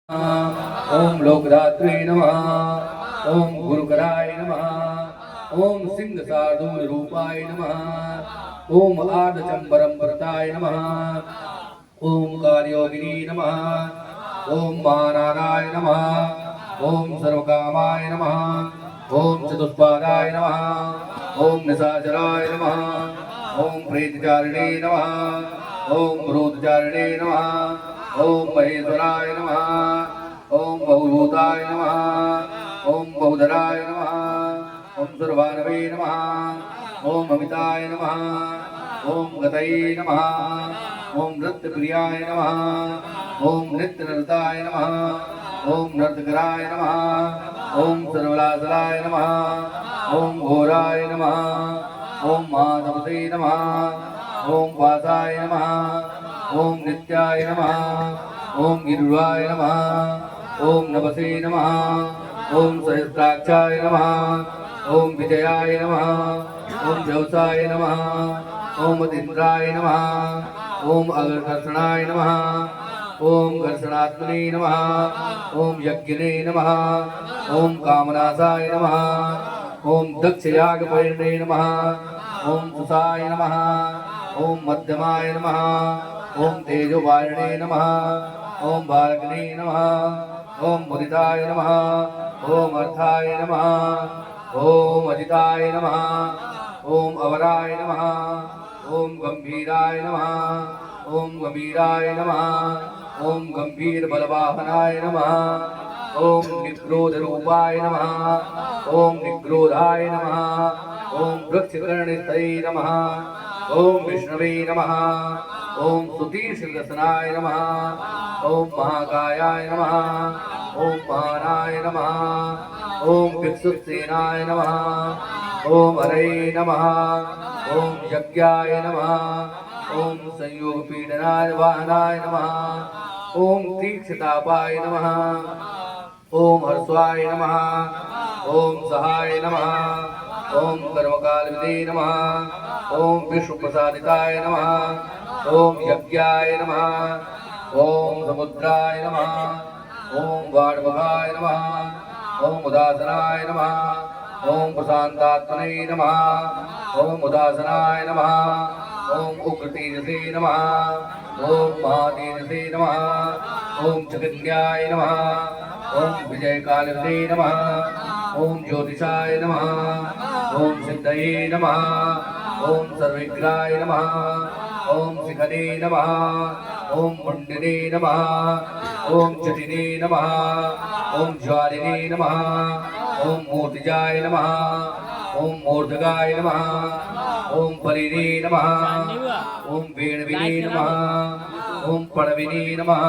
ओम लोकदात्रे नमः। ओम गुरुकराय नमः। ओम सिंह शार्दूल रूपाय नमः। ओम आर्धचंबरम वरदाय नमः। ओम कालयोगिनी नमः। ओम महानाराय नमः। ओम सर्वकामाय नमः। ओम चतुष्पादाय नमः। ओम निशाचराय नमः। ओम प्रेतचारिणे नमः। ओम भूतचारिणे नमः। ओम महेश्वराय नमः। ओम बहुभूताय नमः। ओम बहुधराय नमः। ओम सर्वानवे नमः। ओम अमिताय नमः। ओम गतये नमः। ओम नृत्यप्रियाय नमः। ओम नित्यनृताय नमः। ओम नर्तकराय नमः। ओम सर्वलासराय नमः। ओम घोराय नमः। ओम माधवते नमः। ओम वासाय नमः। ओम नित्याय नमः। ओम गिरुवाय नमः। ओम नभसे नमः। ओम सहस्राक्षाय नमः। ओम विजयाय नमः। ओम व्यवसाय नमः। ओम अतीन्द्राय नमः। ओम अग्रकर्षणाय नमः। ओम घर्षणात्मने नमः। ओम यज्ञने नमः। ओम कामनासाय नमः। ओम दक्षयागपरिणे नमः। ओम सुसाय नमः। ओम मध्यमाय नमः। ओम तेजोवारिणे नमः। ओम बालकने नमः। ओम मुदिताय नमः। ओम अर्थाय नमः। ओम अजिताय नमः। ओम अवराय नमः। ओम गंभीराय नमः। ओम गंभीराय नमः। ओम गंभीर बलवाहनाय नमः। ओम निग्रोध रूपाय नमः। ओम निग्रोधाय नमः। ओम वृक्षकर्णितये नमः। ओम विष्णवे नमः। ओम सुतीर्षदसनाय नमः। ओम महाकायाय नमः। ओम महानाय नमः। ओम भिक्षुसेनाय नमः। ओम हरे नमः। ओम यज्ञाय नमः। ओम संयोग पीडनाय वाहनाय नमः। ओम तीक्ष्णतापाय नमः। ओम हर्षाय नमः। ओम सहाय नमः। ओम कर्मकालविदे नमः। ओम विष्णुप्रसादिताय नमः। ओम यज्ञाय नमः। ओम समुद्राय नमः। ओम वाड्भगाय नमः। ओम उदासनाय नमः। ओम प्रशांतात्मने नमः। ओम उदासनाय नमः। ओम उग्रतेजसे नमः। ओम महातेजसे नमः। ओम जगन्याय नमः। ओम विजयकालविदे नमः। ओम ज्योतिषाय नमः। ओम सिद्धये नमः। ओम सर्वविग्रहाय नमः। ओम शिखरे नमः। ओम मुंडिने नमः। ओम जटिने नमः। ओम ज्वालिने नमः। ओम मूर्तिजाय नमः। ओम मूर्धगाय नमः। ओम परिणे नमः। ओम वेणविने नमः। ओम प्रणविने नमः।